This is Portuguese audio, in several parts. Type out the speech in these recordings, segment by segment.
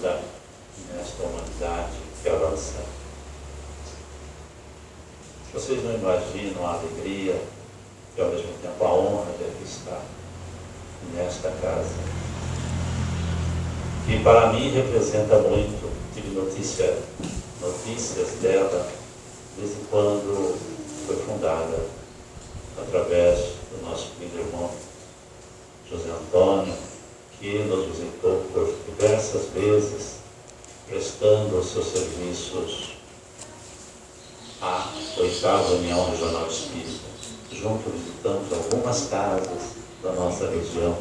vida nesta humanidade que avança. Vocês não imaginam a alegria e ao mesmo tempo a honra de aqui estar nesta casa, que para mim representa muito. Tive notícias dela desde quando foi fundada, através do nosso querido irmão José Antônio, que nos visitou por diversas vezes, prestando os seus serviços à 8ª União Regional Espírita. Junto visitamos algumas casas da nossa região.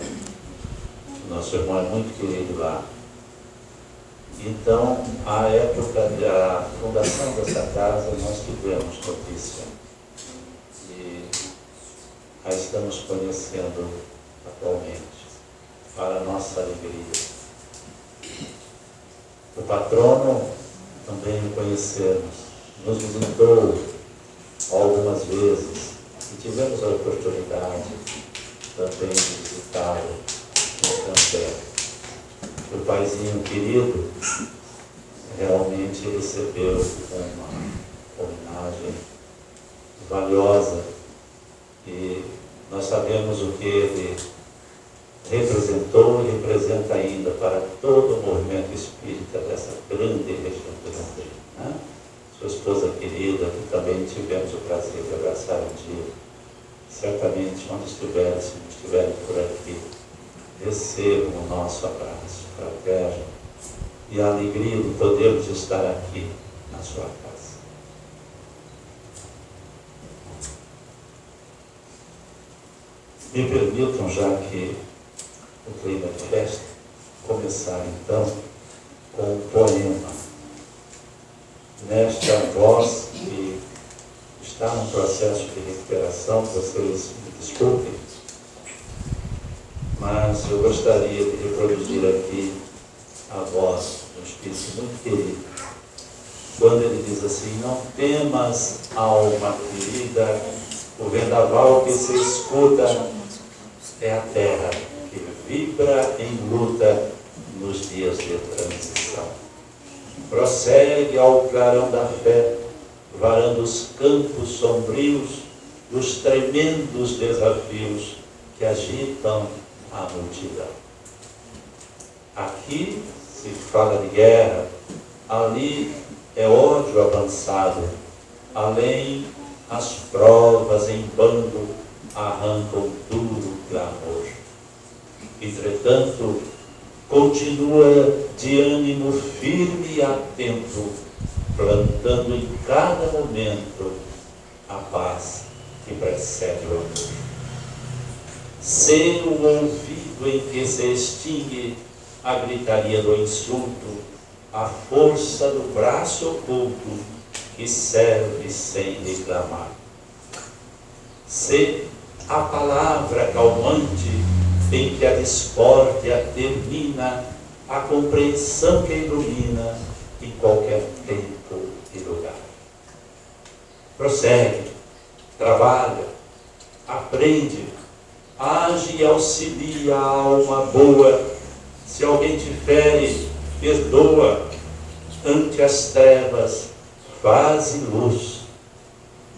O nosso irmão é muito querido lá. Então, à época da fundação dessa casa, nós tivemos notícia e a estamos conhecendo atualmente, para a nossa alegria. O patrono também o conhecemos, nos visitou algumas vezes e tivemos a oportunidade também de visitá-lo no Canté. O paizinho querido realmente recebeu uma homenagem valiosa e nós sabemos o que ele representou e representa ainda para todo o movimento espírita dessa grande região de Londrina, né? Sua esposa querida, que também tivemos o prazer de abraçar um dia, certamente onde estiverem, se estiverem por aqui, recebam o nosso abraço fraterno e a alegria de podermos estar aqui na sua casa. Me permitam, já que o clima de festa, começar então com um poema. Nesta voz que está num processo de recuperação, vocês me desculpem, mas eu gostaria de reproduzir aqui a voz de um espírito muito querido, quando ele diz assim: não temas, alma querida, o vendaval que se escuta é a terra que vibra em luta nos dias de transição. Prossegue ao clarão da fé, varando os campos sombrios dos tremendos desafios que agitam a multidão. Aqui se fala de guerra, ali é ódio avançado, além as provas em bando arrancam duro clamor. Entretanto, continua de ânimo firme e atento, plantando em cada momento a paz que precede o amor. Ser o ouvido em que se extingue a gritaria do insulto, a força do braço oculto que serve sem reclamar. Ser a palavra calmante em que a discórdia termina, a compreensão que ilumina em qualquer tempo e lugar. Prossegue, trabalha, aprende, age e auxilia a alma boa. Se alguém te fere, perdoa. Ante as trevas, faze luz.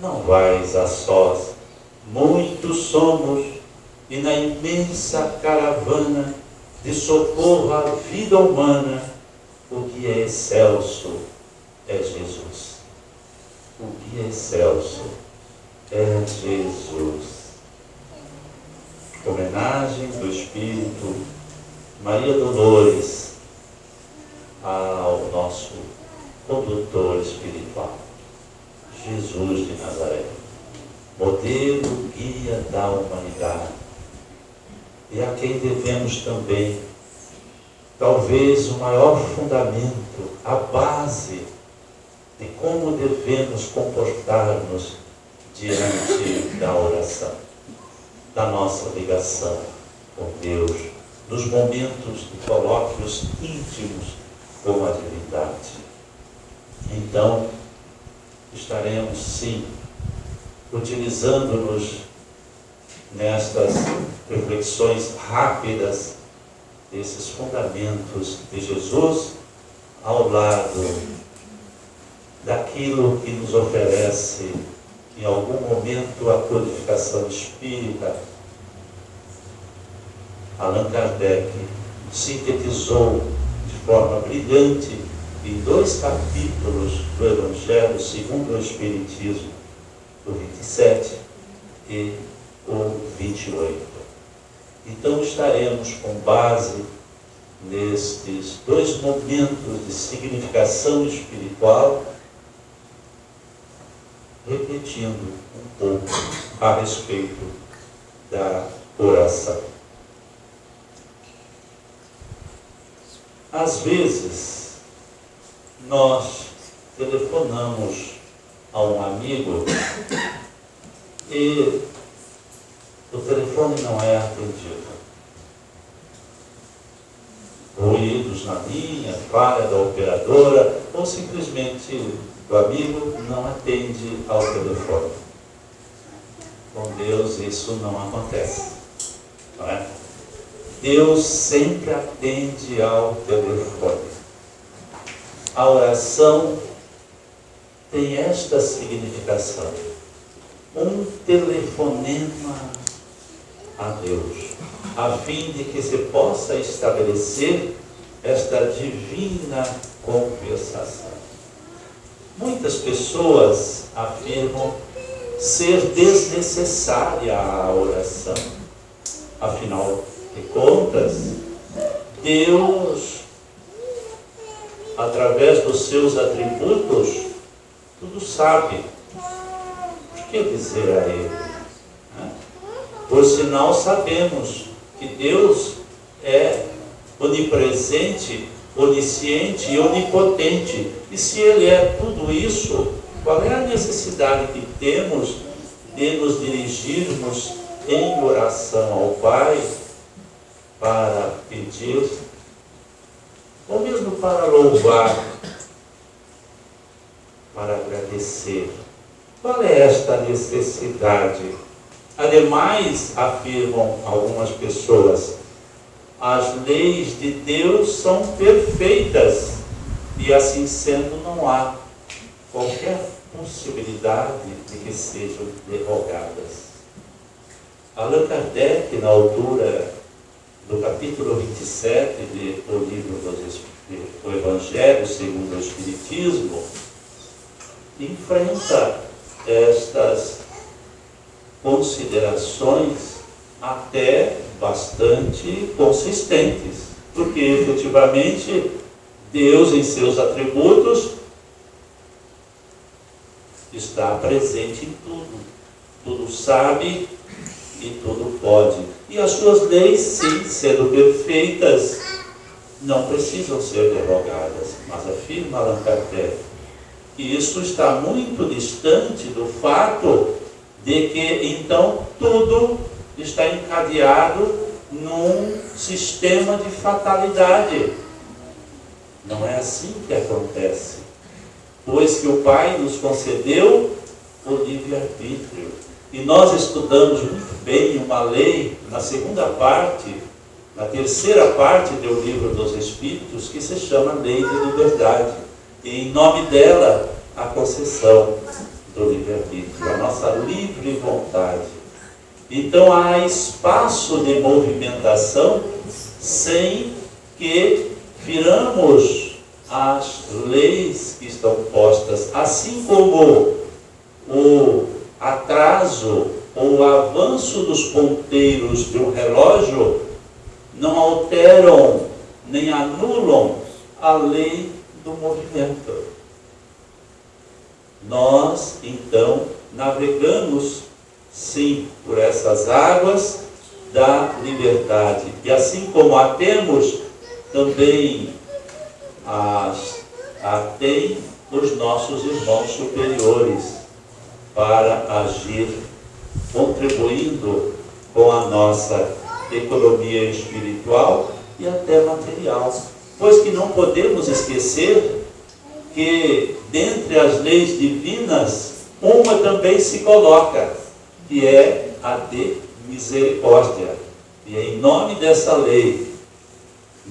Não vais a sós, muitos somos, e na imensa caravana de socorro à vida humana, o que é excelso é Jesus. O que é excelso é Jesus. Homenagem do Espírito Maria Dolores ao nosso condutor espiritual, Jesus de Nazaré, modelo, guia da humanidade, e a quem devemos também, talvez o maior fundamento, a base de como devemos comportar-nos diante da oração, da nossa ligação com Deus, nos momentos de colóquios íntimos com a divindade. Então, estaremos sim utilizando-nos nestas reflexões rápidas desses fundamentos de Jesus ao lado daquilo que nos oferece em algum momento a codificação espírita. Allan Kardec sintetizou de forma brilhante em 2 capítulos do Evangelho segundo o Espiritismo, o 27 e o 28. Então estaremos com base nestes 2 momentos de significação espiritual, refletindo um pouco a respeito da oração. Às vezes, nós telefonamos a um amigo e o telefone não é atendido. Ruídos na linha, falha da operadora, ou simplesmente o amigo não atende ao telefone. Com Deus isso não acontece, não é? Deus sempre atende ao telefone. A oração tem esta significação: um telefonema a Deus, a fim de que se possa estabelecer esta divina conversação. Muitas pessoas afirmam ser desnecessária a oração. Afinal de contas, Deus, através dos seus atributos, tudo sabe. Por que dizer a Ele? Por sinal, sabemos que Deus é onipresente, onisciente e onipotente. E se Ele é tudo isso, qual é a necessidade que temos de nos dirigirmos em oração ao Pai para pedir, ou mesmo para louvar, para agradecer? Qual é esta necessidade? Ademais, afirmam algumas pessoas, as leis de Deus são perfeitas e, assim sendo, não há qualquer possibilidade de que sejam derrogadas. Allan Kardec, na altura do capítulo 27 do livro do Evangelho segundo o Espiritismo, enfrenta estas considerações até bastante consistentes, porque efetivamente Deus, em seus atributos, está presente em tudo sabe e tudo pode. E as suas leis, sim, sendo perfeitas, não precisam ser derrogadas. Mas afirma Allan Kardec que isso está muito distante do fato de que, então, tudo está encadeado num sistema de fatalidade. Não é assim que acontece. Pois que o Pai nos concedeu o livre-arbítrio. E nós estudamos muito bem uma lei, na segunda parte, na terceira parte do Livro dos Espíritos, que se chama Lei de Liberdade. E em nome dela, a concessão do livre-arbítrio, a nossa livre vontade. Então há espaço de movimentação sem que firamos as leis que estão postas, assim como o atraso ou o avanço dos ponteiros de um relógio não alteram nem anulam a lei do movimento. Nós, então, navegamos, sim, por essas águas da liberdade. E assim como a temos, também tem os nossos irmãos superiores para agir, contribuindo com a nossa economia espiritual e até material. Pois que não podemos esquecer que, dentre as leis divinas, uma também se coloca, que é a de misericórdia. E em nome dessa lei,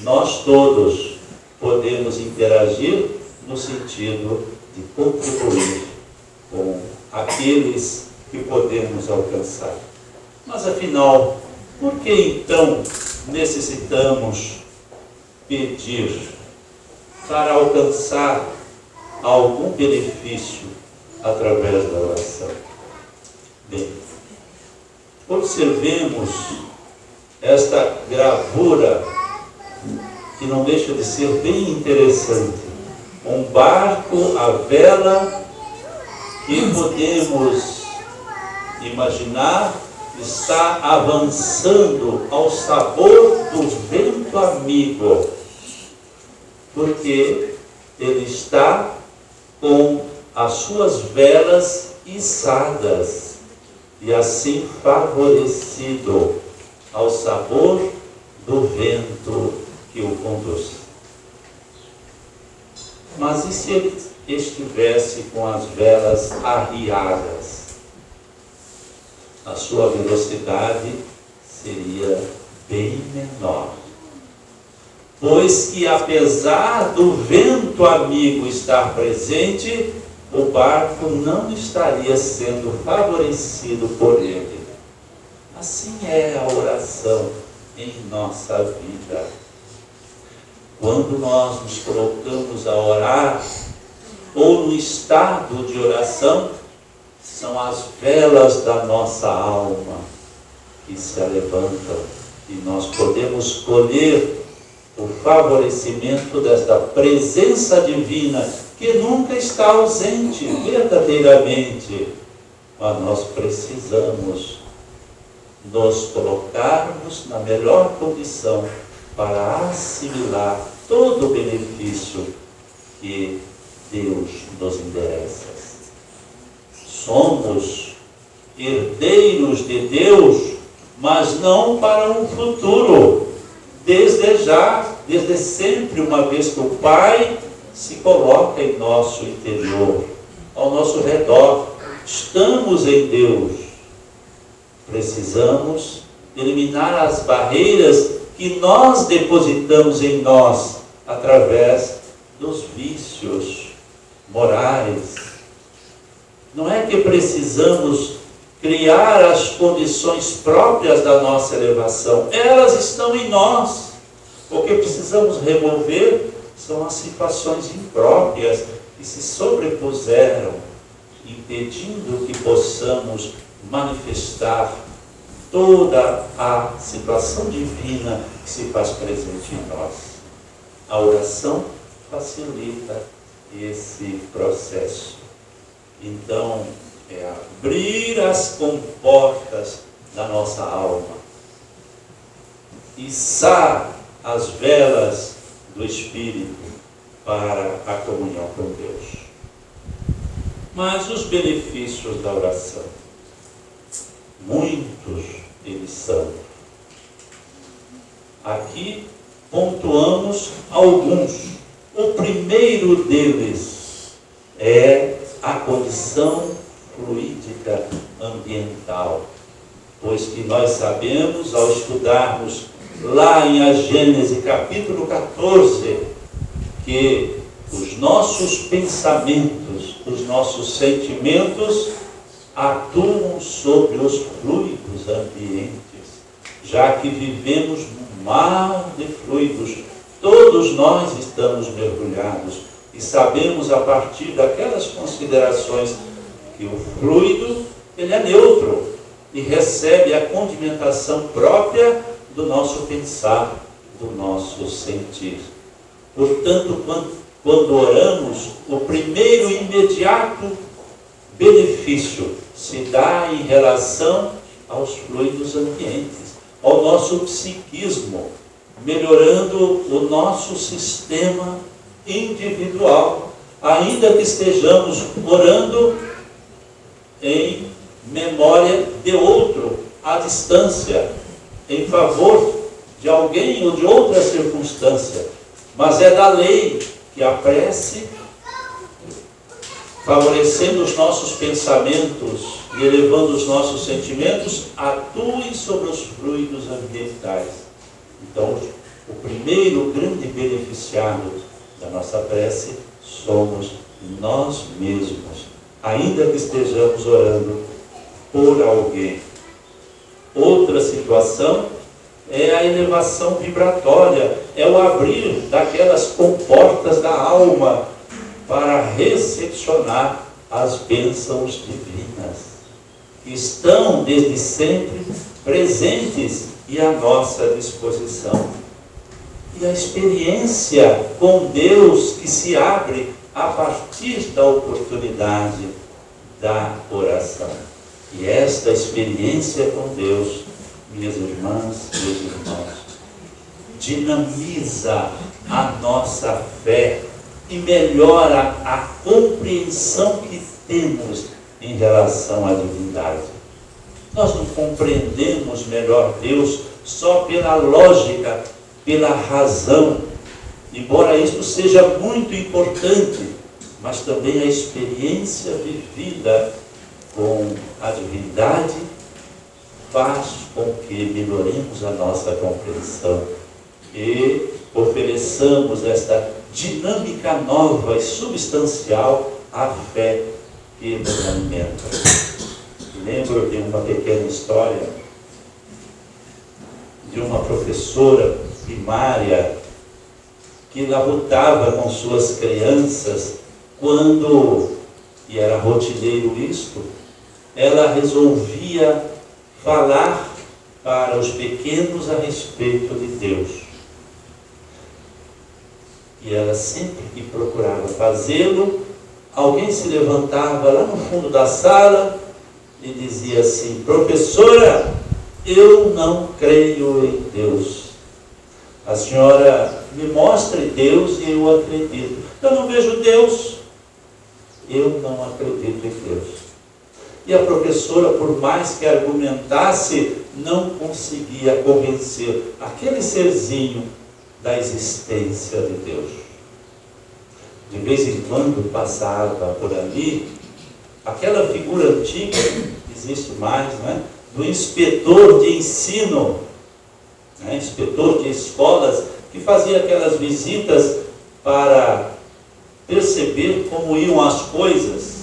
nós todos podemos interagir no sentido de contribuir com aqueles que podemos alcançar. Mas afinal, por que então necessitamos pedir para alcançar algum benefício através da oração? Bem, observemos esta gravura que não deixa de ser bem interessante. Um barco à vela que podemos imaginar está avançando ao sabor do vento amigo, porque ele está com as suas velas içadas e assim favorecido ao sabor do vento que o conduz. Mas e se ele estivesse com as velas arriadas? A sua velocidade seria bem menor, pois que apesar do vento amigo estar presente, o barco não estaria sendo favorecido por ele. Assim é a oração em nossa vida. Quando nós nos colocamos a orar, ou no estado de oração, são as velas da nossa alma que se levantam e nós podemos colher o favorecimento desta presença divina que nunca está ausente verdadeiramente, mas nós precisamos nos colocarmos na melhor condição para assimilar todo o benefício que Deus nos endereça. Somos herdeiros de Deus, mas não para um futuro, desde já, desde sempre, uma vez que o Pai se coloca em nosso interior, ao nosso redor. Estamos em Deus. Precisamos eliminar as barreiras que nós depositamos em nós através dos vícios morais. Não é que precisamos criar as condições próprias da nossa elevação, elas estão em nós. O que precisamos remover são as situações impróprias que se sobrepuseram, impedindo que possamos manifestar toda a situação divina que se faz presente em nós. A oração facilita esse processo. Então, é abrir as comportas da nossa alma, içar as velas do Espírito para a comunhão com Deus. Mas os benefícios da oração, muitos eles são. Aqui pontuamos alguns. O primeiro deles é a condição fluídica ambiental, pois que nós sabemos, ao estudarmos lá em a Gênesis capítulo 14, que os nossos pensamentos, os nossos sentimentos atuam sobre os fluidos ambientes, já que vivemos num mar de fluidos. Todos nós estamos mergulhados e sabemos, a partir daquelas considerações, que o fluido ele é neutro e recebe a condimentação própria do nosso pensar, do nosso sentir. Portanto, quando oramos, o primeiro e imediato benefício se dá em relação aos fluidos ambientes, ao nosso psiquismo, melhorando o nosso sistema individual, ainda que estejamos orando em memória de outro, à distância, em favor de alguém ou de outra circunstância. Mas é da lei que a prece, favorecendo os nossos pensamentos e elevando os nossos sentimentos, atue sobre os fluidos ambientais. Então, o primeiro grande beneficiado da nossa prece somos nós mesmos, ainda que estejamos orando por alguém. Outra situação é a elevação vibratória, é o abrir daquelas comportas da alma para recepcionar as bênçãos divinas, que estão desde sempre presentes e à nossa disposição. E a experiência com Deus que se abre a partir da oportunidade da oração. E esta experiência com Deus, minhas irmãs, meus irmãos, dinamiza a nossa fé e melhora a compreensão que temos em relação à divindade. Nós não compreendemos melhor Deus só pela lógica, pela razão, embora isso seja muito importante, mas também a experiência vivida com a divindade faz com que melhoremos a nossa compreensão e ofereçamos esta dinâmica nova e substancial à fé que nos alimenta. Lembro de uma pequena história de uma professora primária que labutava com suas crianças quando, e era rotineiro isto, ela resolvia falar para os pequenos a respeito de Deus. E ela sempre que procurava fazê-lo, alguém se levantava lá no fundo da sala e dizia assim: professora, eu não creio em Deus. A senhora me mostre Deus e eu acredito. Eu não vejo Deus. Eu não acredito em Deus. E a professora, por mais que argumentasse, não conseguia convencer aquele serzinho da existência de Deus. De vez em quando passava por ali aquela figura antiga, que existe mais, né, do inspetor de ensino, né, inspetor de escolas, que fazia aquelas visitas para perceber como iam as coisas.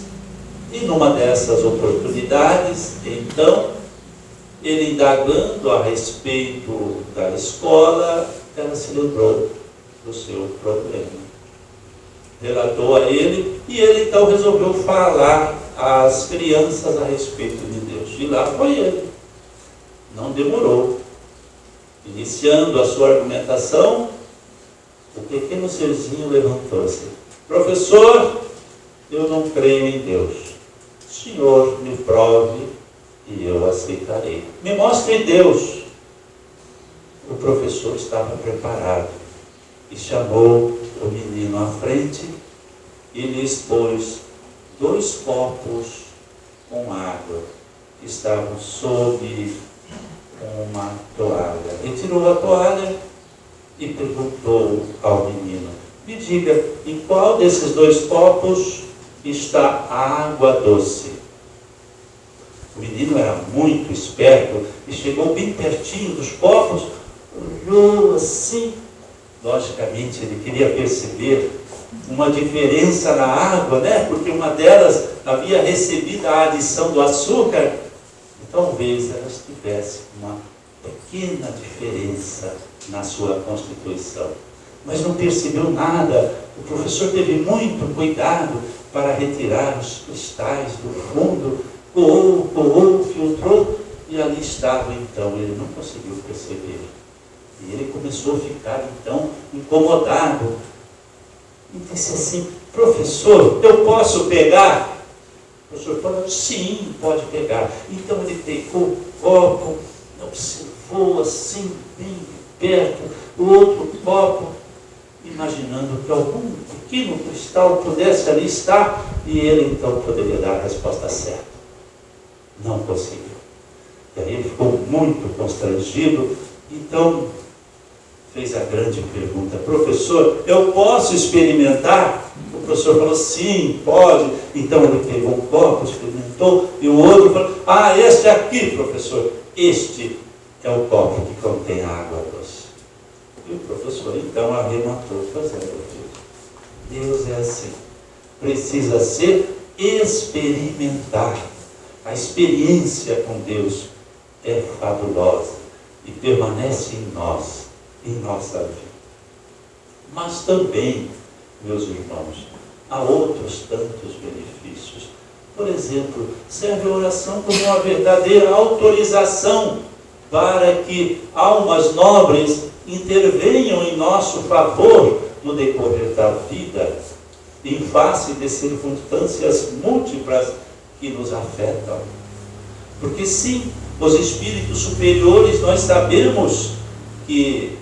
E numa dessas oportunidades, então, ele indagando a respeito da escola, ela se lembrou do seu problema. Relatou a ele, e ele então resolveu falar às crianças a respeito de Deus. E lá foi ele. Não demorou. Iniciando a sua argumentação, o pequeno serzinho levantou-se. Professor, eu não creio em Deus. O senhor me prove e eu aceitarei. Me mostre Deus. O professor estava preparado e chamou o menino à frente e lhe expôs 2 copos com água que estavam sob uma toalha. Retirou a toalha e perguntou ao menino: me diga, em qual desses 2 copos está a água doce? O menino era muito esperto e chegou bem pertinho dos copos, olhou assim. Logicamente, ele queria perceber uma diferença na água, né? Porque uma delas havia recebido a adição do açúcar, e talvez elas tivessem uma pequena diferença na sua constituição. Mas não percebeu nada. O professor teve muito cuidado para retirar os cristais do fundo, coou, filtrou, e ali estava então. Ele não conseguiu perceber. E ele começou a ficar então incomodado. E disse assim: professor, eu posso pegar? O professor falou: sim, pode pegar. Então ele pegou o copo, observou assim, bem perto, o outro copo, imaginando que algum pequeno cristal pudesse ali estar, e ele então poderia dar a resposta certa. Não conseguiu. E aí ele ficou muito constrangido, então fez a grande pergunta: professor, eu posso experimentar? O professor falou: sim, pode. Então ele pegou um copo, experimentou, e o outro falou: ah, este aqui, professor, este é o copo que contém água doce. E o professor então arrematou, fazendo o filho. Deus é assim. Precisa ser experimentado. A experiência com Deus é fabulosa e permanece em nós, em nossa vida. Mas também, meus irmãos, há outros tantos benefícios. Por exemplo, serve a oração como uma verdadeira autorização para que almas nobres intervenham em nosso favor no decorrer da vida, em face de circunstâncias múltiplas que nos afetam. Porque sim, os espíritos superiores, nós sabemos que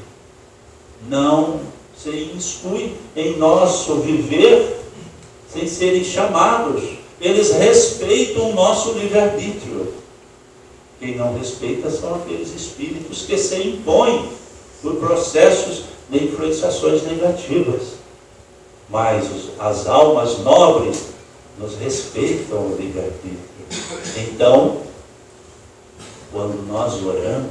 não se inmiscuem em nosso viver sem serem chamados. Eles respeitam o nosso livre-arbítrio. Quem não respeita são aqueles espíritos que se impõem por processos de influenciações negativas. Mas as almas nobres nos respeitam o livre-arbítrio. Então, quando nós oramos,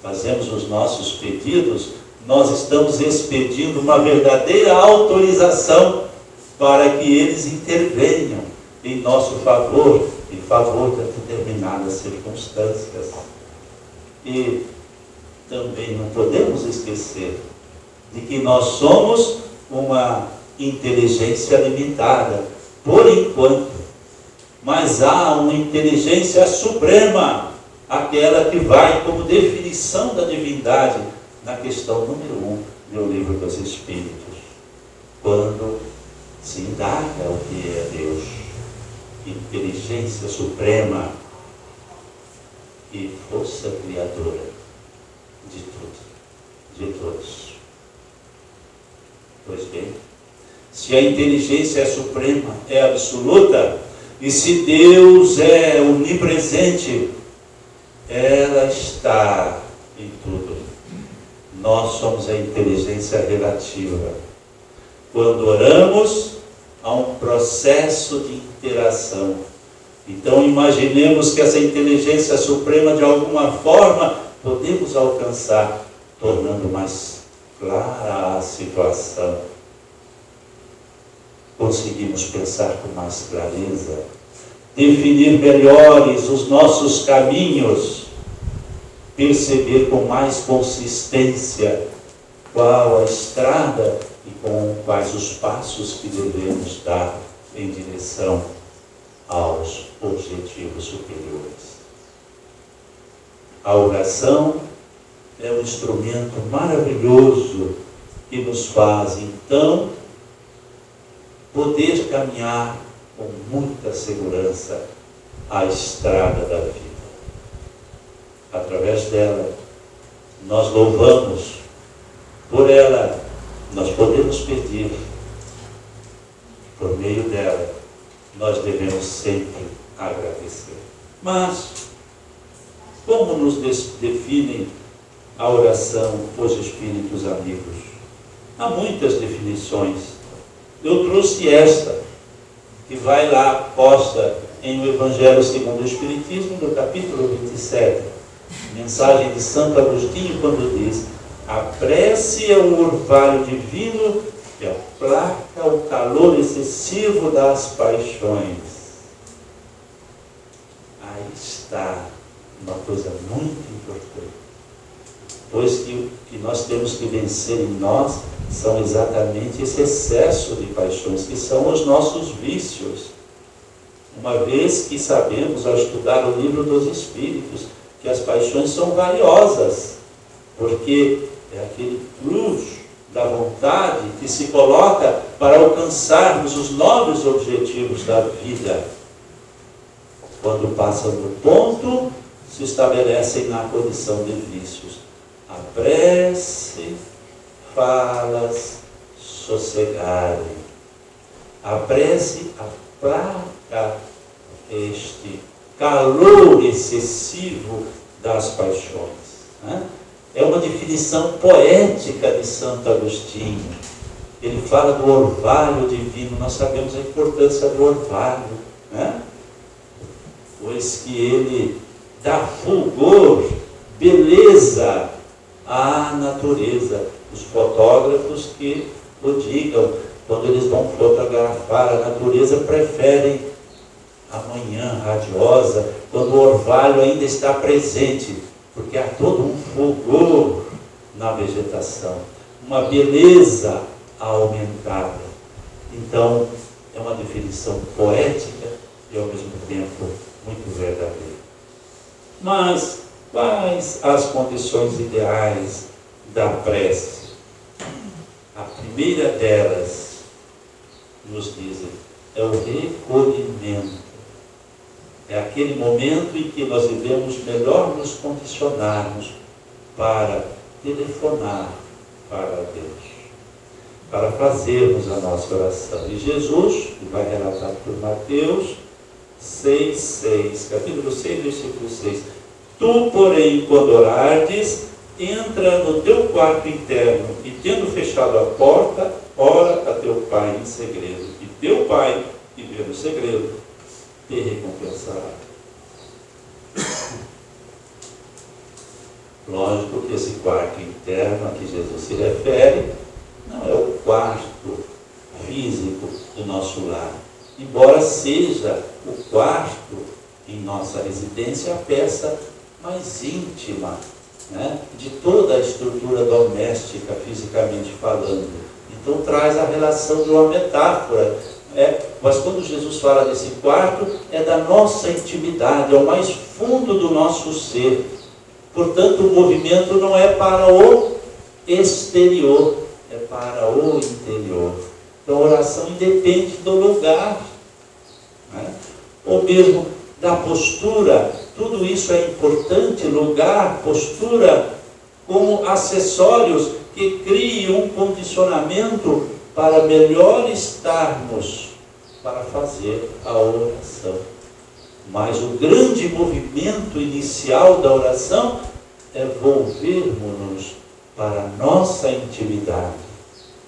fazemos os nossos pedidos, nós estamos expedindo uma verdadeira autorização para que eles intervenham em nosso favor, em favor de determinadas circunstâncias. E também não podemos esquecer de que nós somos uma inteligência limitada, por enquanto, mas há uma inteligência suprema, aquela que vai como definição da divindade na questão número 1 do Livro dos Espíritos, quando se indaga o que é Deus, inteligência suprema e força criadora de tudo, de todos. Pois bem, se a inteligência suprema é absoluta, e se Deus é onipresente, ela está em tudo. Nós somos a inteligência relativa. Quando oramos, há um processo de interação. Então imaginemos que essa inteligência suprema, de alguma forma, podemos alcançar, tornando mais clara a situação. Conseguimos pensar com mais clareza, definir melhores os nossos caminhos, perceber com mais consistência qual a estrada e com quais os passos que devemos dar em direção aos objetivos superiores. A oração é um instrumento maravilhoso que nos faz, então, poder caminhar com muita segurança a estrada da vida. Através dela, nós louvamos, por ela, nós podemos pedir, por meio dela, nós devemos sempre agradecer. Mas, como nos definem a oração os espíritos amigos? Há muitas definições. Eu trouxe esta, que vai lá posta em O Evangelho segundo o Espiritismo, no capítulo 27, mensagem de Santo Agostinho, quando diz: a prece é um orvalho divino que aplaca o calor excessivo das paixões. Aí está uma coisa muito importante, pois que nós temos que vencer em nós são exatamente esse excesso de paixões, que são os nossos vícios. Uma vez que sabemos, ao estudar o Livro dos Espíritos, que as paixões são valiosas, porque é aquele plus da vontade que se coloca para alcançarmos os nobres objetivos da vida. Quando passam do ponto, se estabelecem na condição de vícios. A prece faz sossegarem. A prece aplaca este calor excessivo das paixões. Né? É uma definição poética de Santo Agostinho. Ele fala do orvalho divino. Nós sabemos a importância do orvalho, né? Pois que ele dá fulgor, beleza à natureza. Os fotógrafos que o digam, quando eles vão fotografar a natureza, preferem a manhã radiosa, quando o orvalho ainda está presente, porque há todo um fulgor na vegetação, uma beleza aumentada. Então, é uma definição poética e ao mesmo tempo muito verdadeira. Mas quais as condições ideais da prece? A primeira delas, nos dizem, é o recolhimento. É aquele momento em que nós devemos melhor nos condicionarmos para telefonar para Deus, para fazermos a nossa oração. E Jesus, que vai relatar por Mateus 6, capítulo 6, versículo 6. Tu, porém, quando orares, entra no teu quarto interno e, tendo fechado a porta, ora a teu Pai em segredo. E teu Pai, que vê no segredo, te recompensará. Lógico que esse quarto interno a que Jesus se refere não é o quarto físico do nosso lar, embora seja o quarto em nossa residência a peça mais íntima, né, de toda a estrutura doméstica, fisicamente falando. Então traz a relação de uma metáfora. Mas quando Jesus fala desse quarto, é da nossa intimidade, é o mais fundo do nosso ser. Portanto, o movimento não é para o exterior, é para o interior. Então, a oração independe do lugar, né? Ou mesmo da postura. Tudo isso é importante, lugar, postura, como acessórios que criem um condicionamento para melhor estarmos para fazer a oração. Mas o grande movimento inicial da oração é volvermos-nos para a nossa intimidade,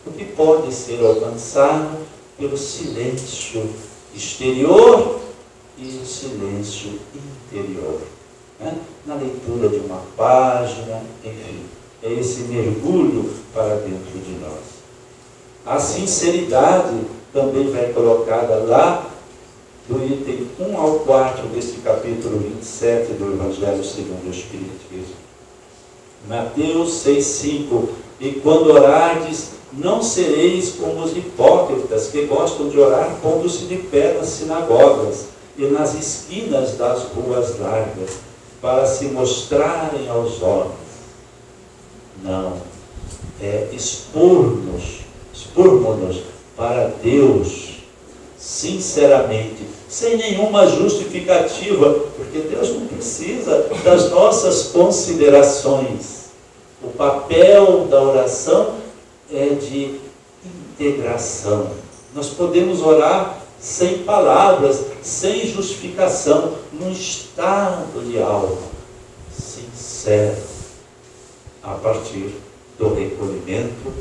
o que pode ser alcançado pelo silêncio exterior e o silêncio interior, né? Na leitura de uma página, enfim, é esse mergulho para dentro de nós. A sinceridade também vai colocada lá do item 1 ao 4 desse capítulo 27 do Evangelho segundo o Espiritismo. Mateus 6,5. E quando orardes, não sereis como os hipócritas, que gostam de orar pondo-se de pé nas sinagogas e nas esquinas das ruas largas, para se mostrarem aos homens. Não, é expor-nos para Deus, sinceramente, sem nenhuma justificativa, porque Deus não precisa das nossas considerações. O papel da oração é de integração. Nós podemos orar sem palavras, sem justificação, num estado de alma sincero, a partir do recolhimento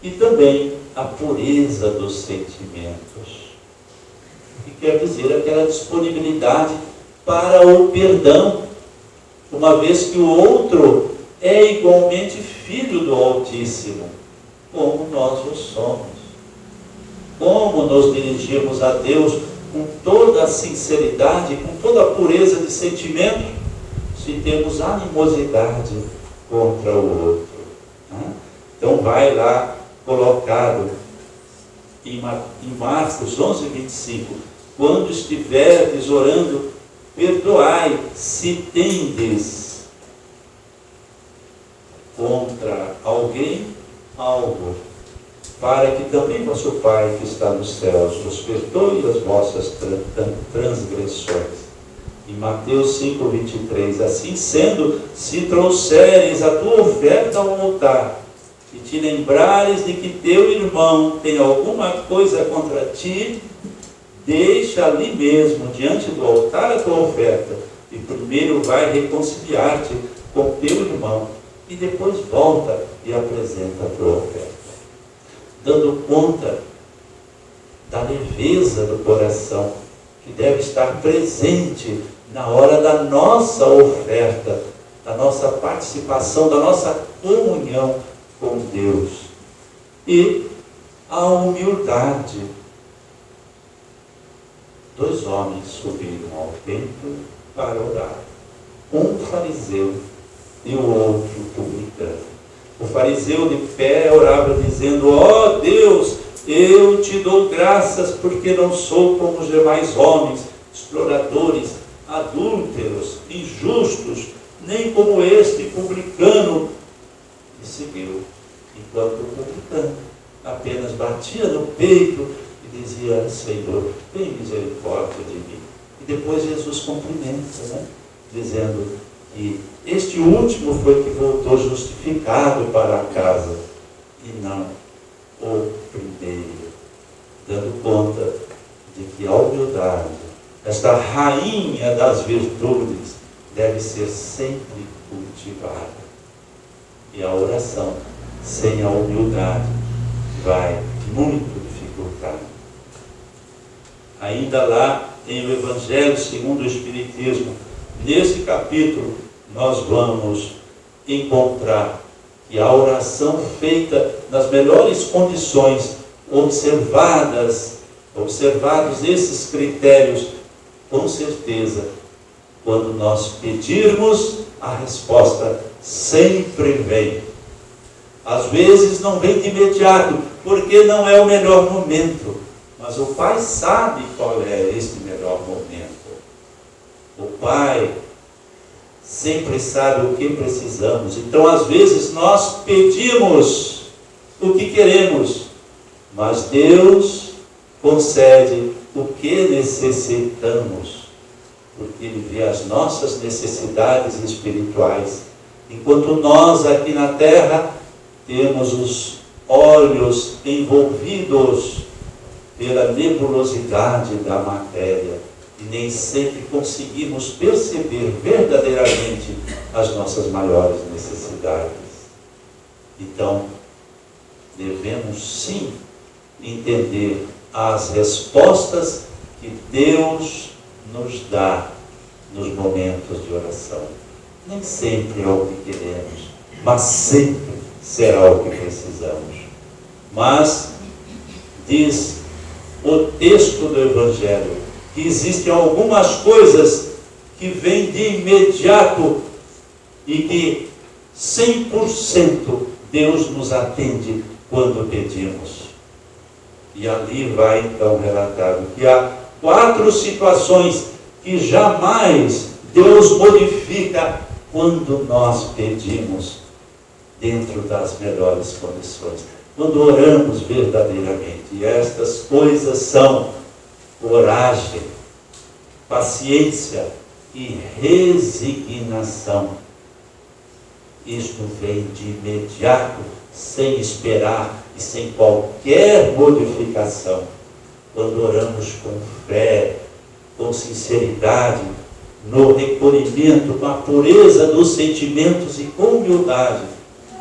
e também a pureza dos sentimentos. Que quer dizer aquela disponibilidade para o perdão, uma vez que o outro é igualmente filho do Altíssimo, como nós o somos. Como nos dirigimos a Deus com toda a sinceridade, com toda a pureza de sentimento, se temos animosidade contra o outro, né? Então vai lá colocado em Marcos 11:25, quando estiverdes orando, perdoai se tendes contra alguém algo, para que também vosso Pai que está nos céus vos perdoe as vossas transgressões. Em Mateus 5:23, assim sendo, se trouxeres a tua oferta ao altar, e te lembrares de que teu irmão tem alguma coisa contra ti, deixa ali mesmo, diante do altar, a tua oferta, e primeiro vai reconciliar-te com teu irmão, e depois volta e apresenta a tua oferta. Dando conta da leveza do coração, que deve estar presente na hora da nossa oferta, da nossa participação, da nossa comunhão com Deus. E a humildade. 2 homens subiram ao templo para orar. Um fariseu e o outro publicano. O fariseu de pé orava dizendo: ó Deus, eu te dou graças porque não sou como os demais homens, exploradores, adúlteros, injustos, nem como este publicano. E seguiu, enquanto o publicano apenas batia no peito e dizia: Senhor, tem misericórdia de mim. E depois Jesus cumprimenta, dizendo que este último foi que voltou justificado para a casa, e não o primeiro, dando conta de que a humildade, esta rainha das virtudes, deve ser sempre cultivada. E a oração sem a humildade vai muito dificultar. Ainda lá em o Evangelho segundo o Espiritismo, nesse capítulo, nós vamos encontrar que a oração feita nas melhores condições, observados esses critérios, com certeza, quando nós pedirmos, a resposta sempre vem. Às vezes não vem de imediato, porque não é o melhor momento, mas o Pai sabe qual é este melhor momento. O Pai sempre sabe o que precisamos. Então, às vezes, nós pedimos o que queremos, mas Deus concede o que necessitamos, porque Ele vê as nossas necessidades espirituais. Enquanto nós, aqui na terra, temos os olhos envolvidos pela nebulosidade da matéria, e nem sempre conseguimos perceber verdadeiramente as nossas maiores necessidades. Então, devemos sim entender as respostas que Deus nos dá nos momentos de oração. Nem sempre é o que queremos, mas sempre será o que precisamos. Mas, diz o texto do Evangelho, que existem algumas coisas que vêm de imediato e que 100% Deus nos atende quando pedimos. E ali vai então relatado que há 4 situações que jamais Deus modifica quando nós pedimos dentro das melhores condições, quando oramos verdadeiramente. E estas coisas são coragem, paciência e resignação. Isto vem de imediato, sem esperar e sem qualquer modificação. Quando oramos com fé, com sinceridade, no recolhimento, com a pureza dos sentimentos e com humildade,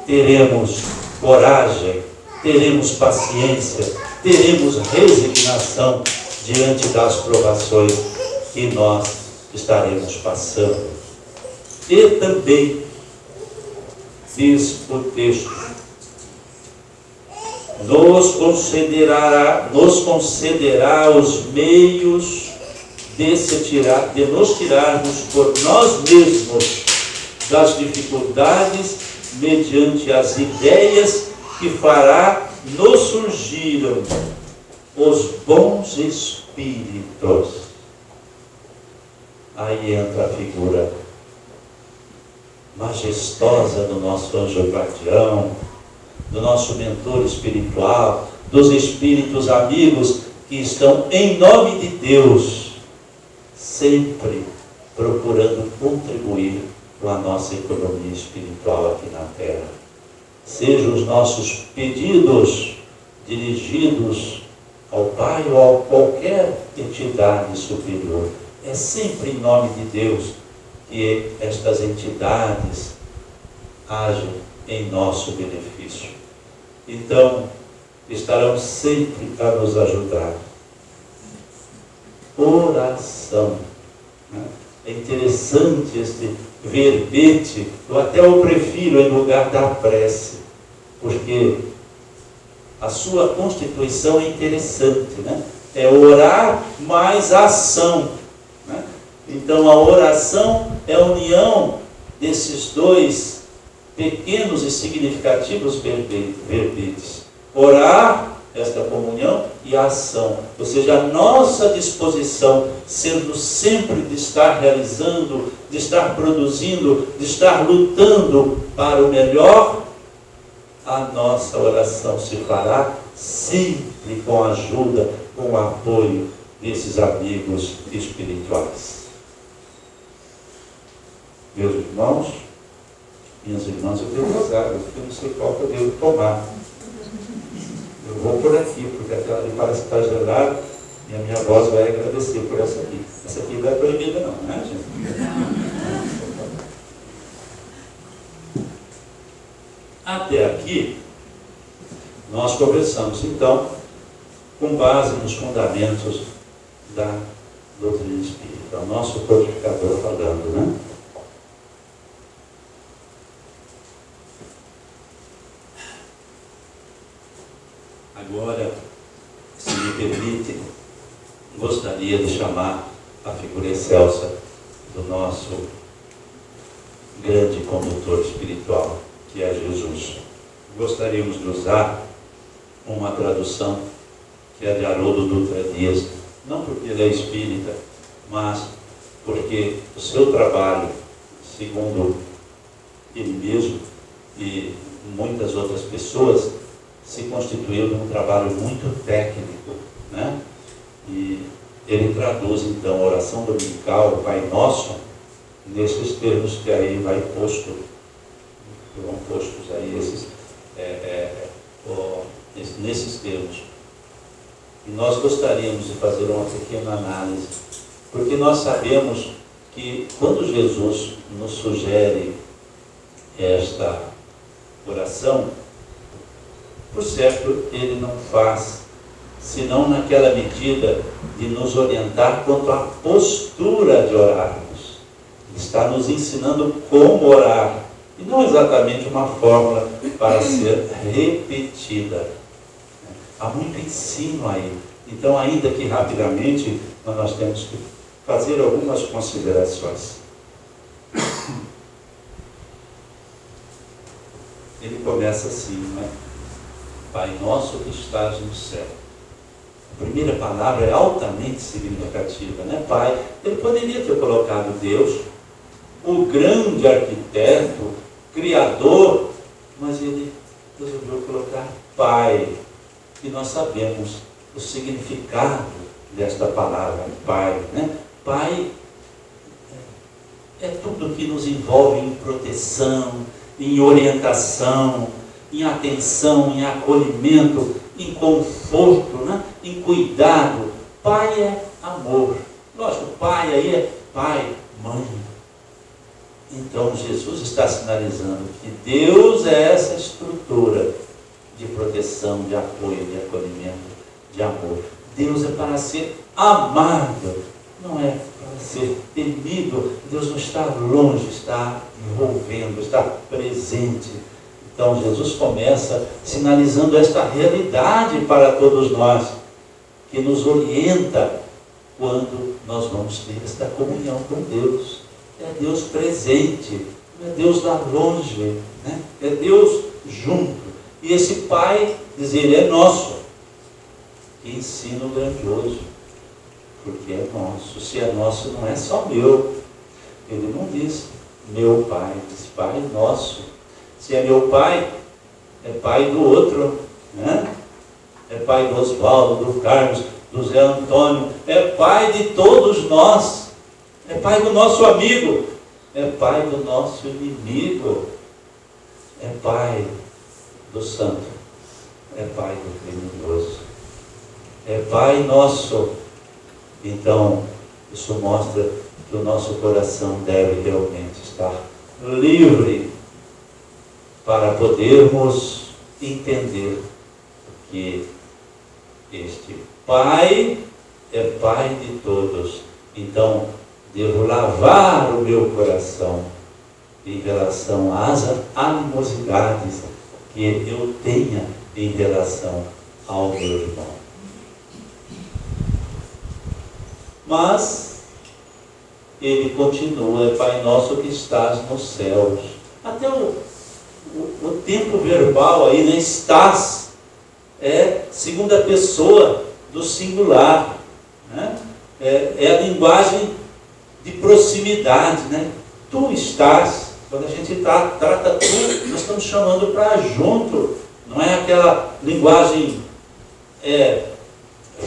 teremos coragem, teremos paciência, teremos resignação diante das provações que nós estaremos passando. E também diz o texto: nos concederá os meios de nos tirarmos por nós mesmos das dificuldades, mediante as ideias que fará nos surgiram os bons espíritos. Aí entra a figura majestosa do nosso anjo guardião, do nosso mentor espiritual, dos espíritos amigos que estão em nome de Deus, sempre procurando contribuir com a nossa economia espiritual aqui na Terra. Sejam os nossos pedidos dirigidos ao Pai ou a qualquer entidade superior, é sempre em nome de Deus que estas entidades agem em nosso benefício. Então, estarão sempre a nos ajudar. Oração. É interessante este verbete, eu até o prefiro em lugar da prece, porque a sua constituição é interessante, né? É orar mais ação, né? Então a oração é a união desses dois pequenos e significativos verbetes. Orar, esta comunhão, e a ação, ou seja, a nossa disposição sendo sempre de estar realizando, de estar produzindo, de estar lutando para o melhor. A nossa oração se fará sempre com a ajuda, com o apoio desses amigos espirituais. Meus irmãos, minhas irmãs, eu tenho casado, eu não sei qual que eu devo tomar. Eu vou por aqui, porque aquela ali parece que está gelada, e a minha voz vai agradecer por essa aqui. Essa aqui não é proibida não, né, gente? Até aqui, nós conversamos, então, com base nos fundamentos da doutrina espírita. O nosso codificador falando, né? Agora, se me permite, gostaria de chamar a figura excelsa do nosso grande condutor espiritual, que é Jesus. Gostaríamos de usar uma tradução que é de Haroldo Dutra Dias, não porque ele é espírita, mas porque o seu trabalho, segundo ele mesmo e muitas outras pessoas, se constituiu num trabalho muito técnico, né? E ele traduz então a oração dominical, o Pai Nosso, nesses termos que aí vai posto, vão postos aí nesses termos. E nós gostaríamos de fazer uma pequena análise, porque nós sabemos que quando Jesus nos sugere esta oração, por certo, ele não faz, senão naquela medida de nos orientar quanto à postura de orarmos. Ele está nos ensinando como orar, e não exatamente uma fórmula para ser repetida. Há muito ensino aí. Então, ainda que rapidamente, nós temos que fazer algumas considerações. Ele começa assim, né? Pai nosso que estás no céu. A primeira palavra é altamente significativa, né? Pai. Ele poderia ter colocado Deus, o grande arquiteto, criador, mas ele resolveu colocar Pai. E nós sabemos o significado desta palavra, Pai, né? Pai é tudo que nos envolve em proteção, em orientação, em atenção, em acolhimento, em conforto, né? Em cuidado. Pai é amor. Lógico, pai aí é pai, mãe. Então Jesus está sinalizando que Deus é essa estrutura de proteção, de apoio, de acolhimento, de amor. Deus é para ser amado, não é para ser temido. Deus não está longe, está envolvendo, está presente. Então Jesus começa sinalizando esta realidade para todos nós, que nos orienta quando nós vamos ter esta comunhão com Deus. É Deus presente, não é Deus lá longe, né? É Deus junto. E esse Pai, diz ele, é nosso. Que ensino grandioso, porque é nosso. Se é nosso, não é só meu. Ele não diz meu Pai, diz Pai nosso. Se é meu pai, é pai do outro, né? É pai do Oswaldo, do Carlos, do Zé Antônio, é pai de todos nós, é pai do nosso amigo, é pai do nosso inimigo, é pai do santo, é pai do criminoso, é pai nosso. Então, isso mostra que o nosso coração deve realmente estar livre para podermos entender que este Pai é Pai de todos. Então, devo lavar o meu coração em relação às animosidades que eu tenha em relação ao meu irmão. Mas ele continua: Pai nosso que estás nos céus. Até o tempo verbal aí, né? Estás, é segunda pessoa do singular, né? É a linguagem de proximidade, né? Tu estás. Quando a gente trata tu, nós estamos chamando para junto. Não é aquela linguagem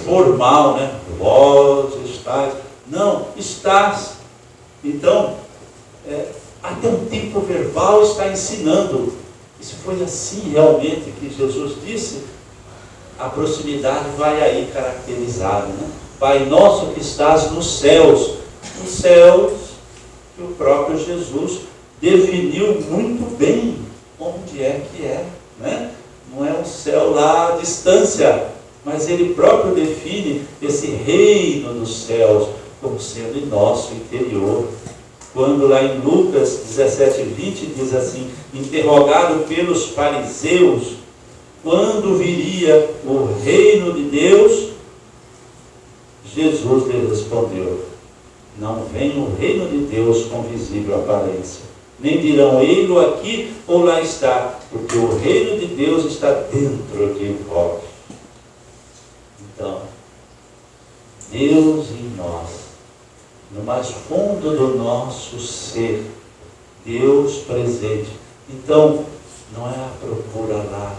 formal, né? Vós estás. Não, estás. Então, até um tempo verbal está ensinando. E se foi assim realmente que Jesus disse, a proximidade vai aí caracterizada, né? Pai nosso que estás nos céus. Os céus que o próprio Jesus definiu muito bem onde é que é, né? Não é um céu lá à distância, mas ele próprio define esse reino dos céus como sendo em nosso interior. Quando lá em Lucas 17:20 diz assim: interrogado pelos fariseus, quando viria o reino de Deus, Jesus lhe respondeu: não vem o reino de Deus com visível aparência, nem dirão ele aqui ou lá está, porque o reino de Deus está dentro de vós. Então, Deus em nós, no mais fundo do nosso ser, Deus presente. Então, não é a procura lá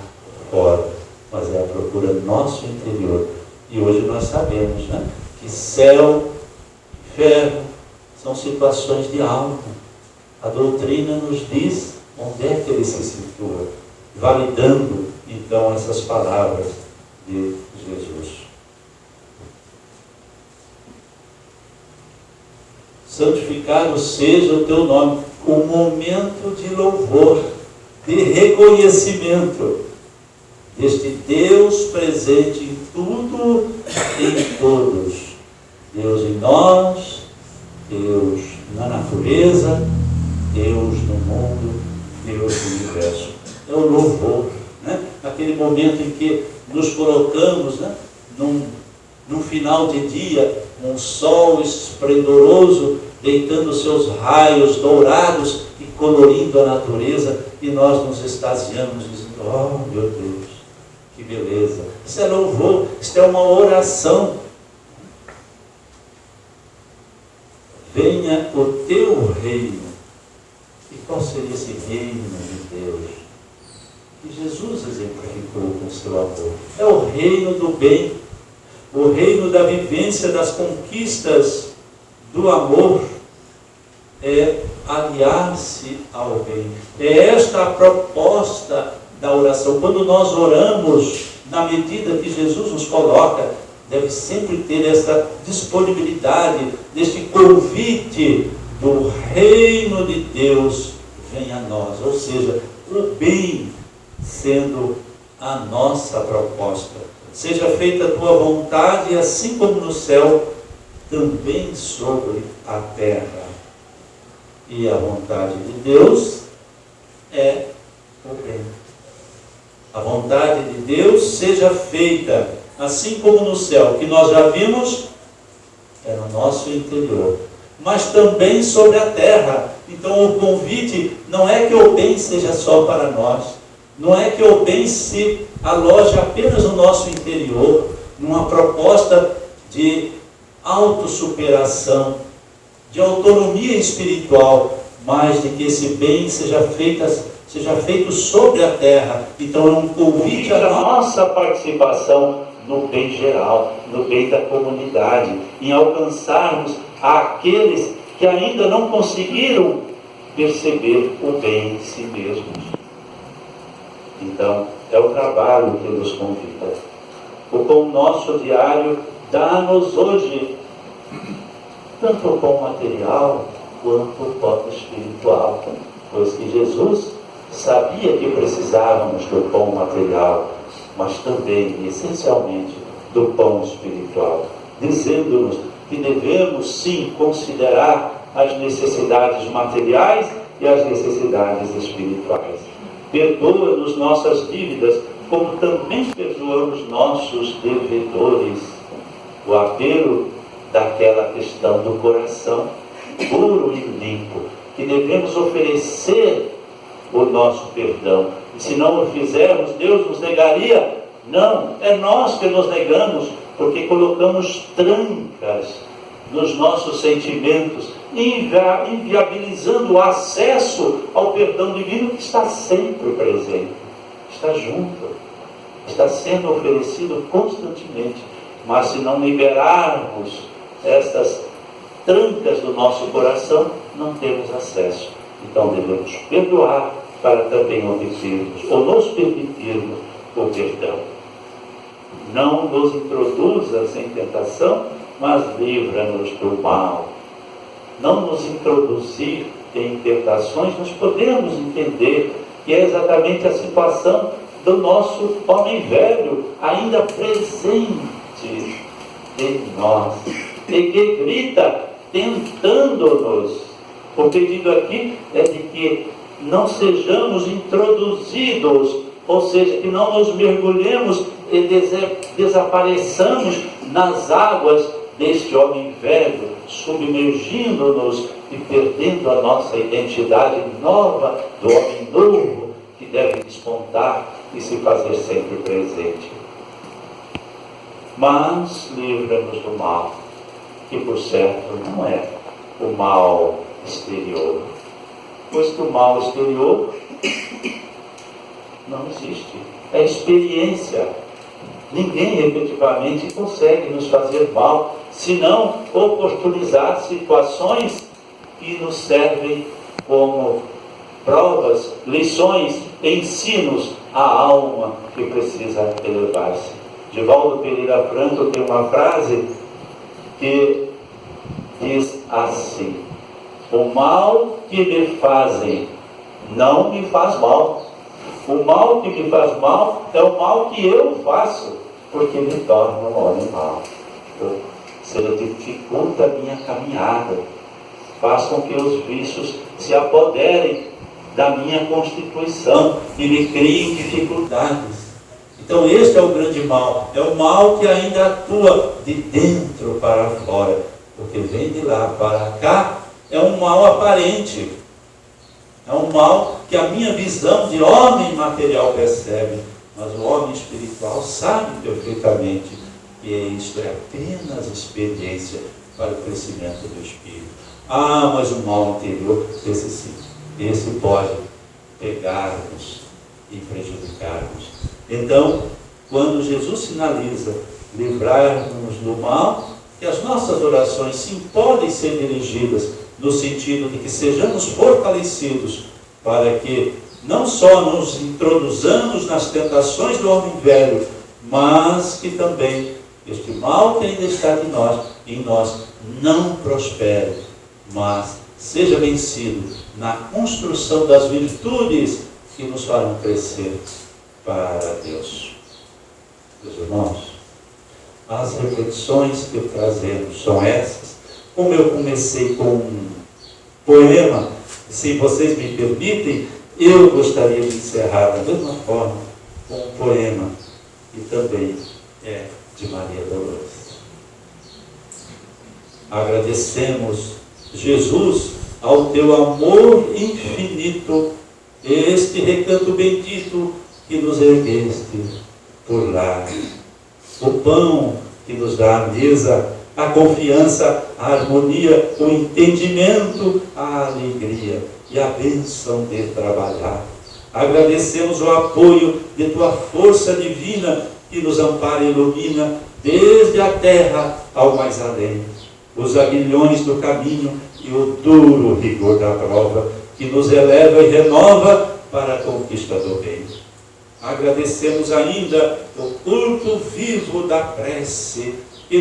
fora, mas é a procura no nosso interior. E hoje nós sabemos, né, que céu, inferno, são situações de alma. A doutrina nos diz onde é que ele se situa, validando então essas palavras de Jesus. Santificado seja o teu nome. Um momento de louvor, de reconhecimento deste Deus presente em tudo e em todos. Deus em nós, Deus na natureza, Deus no mundo, Deus no universo. É o louvor, né? Aquele momento em que nos colocamos, né, num final de dia, um sol esplendoroso, deitando seus raios dourados e colorindo a natureza, e nós nos extasiamos, dizendo: oh meu Deus, que beleza! Isso é louvor, isso é uma oração. Venha o teu reino. E qual seria esse reino de Deus? Que Jesus exemplificou com seu amor. É o reino do bem, o reino da vivência das conquistas do amor, é aliar-se ao bem. É esta a proposta da oração. Quando nós oramos, na medida que Jesus nos coloca, deve sempre ter essa disponibilidade, deste convite do reino de Deus vem a nós. Ou seja, o bem sendo a nossa proposta. Seja feita a tua vontade, assim como no céu, também sobre a terra. E a vontade de Deus é o bem. A vontade de Deus seja feita, assim como no céu, que nós já vimos, é no nosso interior, mas também sobre a terra. Então o convite não é que o bem seja só para nós, não é que o bem se aloje apenas no nosso interior, numa proposta de autossuperação, de autonomia espiritual, mas de que esse bem seja feito sobre a terra. Então é um convite à nossa participação no bem geral, no bem da comunidade, em alcançarmos aqueles que ainda não conseguiram perceber o bem em si mesmos. Então, é o trabalho que nos convida. O pão nosso diário dá-nos hoje tanto o pão material quanto o pão espiritual, pois que Jesus sabia que precisávamos do pão material, mas também, essencialmente, do pão espiritual, dizendo-nos que devemos sim considerar as necessidades materiais e as necessidades espirituais. Perdoa-nos nossas dívidas, como também perdoamos nossos devedores. O apelo daquela questão do coração puro e limpo, que devemos oferecer o nosso perdão. E se não o fizermos, Deus nos negaria? Não, é nós que nos negamos, porque colocamos trancas nos nossos sentimentos, inviabilizando o acesso ao perdão divino que está sempre presente, está junto, está sendo oferecido constantemente. Mas se não liberarmos estas trancas do nosso coração, não temos acesso. Então devemos perdoar para também obtermos, ou nos permitirmos, o perdão. Não nos introduzas em tentação, mas livra-nos do mal. Não nos introduzir em tentações, nós podemos entender que é exatamente a situação do nosso homem velho, ainda presente em nós, e que grita, tentando-nos. O pedido aqui é de que não sejamos introduzidos, ou seja, que não nos mergulhemos e desapareçamos nas águas deste homem velho, submergindo-nos e perdendo a nossa identidade nova do homem novo, que deve despontar e se fazer sempre presente. Mas livra-nos do mal, que por certo não é o mal exterior, pois que o mal exterior não existe, é experiência. Ninguém efetivamente consegue nos fazer mal, senão oportunizar situações que nos servem como provas, lições, ensinos à alma que precisa elevar-se. Divaldo Pereira Franco tem uma frase que diz assim: o mal que me fazem não me faz mal. O mal que me faz mal é o mal que eu faço, porque me torna um homem mau. Ou seja, dificulta a minha caminhada, faz com que os vícios se apoderem da minha constituição e me criem dificuldades. Então este é o grande mal, é o mal que ainda atua de dentro para fora, porque vem de lá para cá, é um mal aparente, é um mal que a minha visão de homem material percebe, mas o homem espiritual sabe perfeitamente que isto é apenas experiência para o crescimento do espírito. Ah, mas o mal anterior, esse sim, esse pode pegar-nos e prejudicar-nos. Então, quando Jesus sinaliza livrar-nos do mal, que as nossas orações sim podem ser dirigidas no sentido de que sejamos fortalecidos para que não só nos introduzamos nas tentações do homem velho, mas que também este mal que ainda está em nós não prospere, mas seja vencido na construção das virtudes que nos farão crescer para Deus. Meus irmãos, as reflexões que trazemos são essas. Como eu comecei com um poema, se vocês me permitem, eu gostaria de encerrar da mesma forma com um poema que também é de Maria Dolores. Agradecemos, Jesus, ao teu amor infinito, este recanto bendito que nos ergueste por lá. O pão que nos dá a mesa, a confiança, a harmonia, o entendimento, a alegria e a bênção de trabalhar. Agradecemos o apoio de tua força divina que nos ampara e ilumina desde a terra ao mais além. Os aguilhões do caminho e o duro rigor da prova que nos eleva e renova para a conquista do bem. Agradecemos ainda o culto vivo da prece que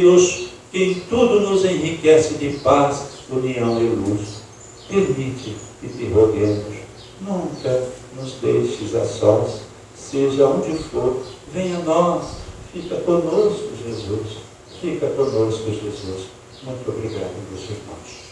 em tudo nos enriquece de paz, união e luz. Permite que te roguemos, nunca nos deixes a sós, seja onde for, venha a nós, fica conosco, Jesus, fica conosco, Jesus. Muito obrigado, meus irmãos.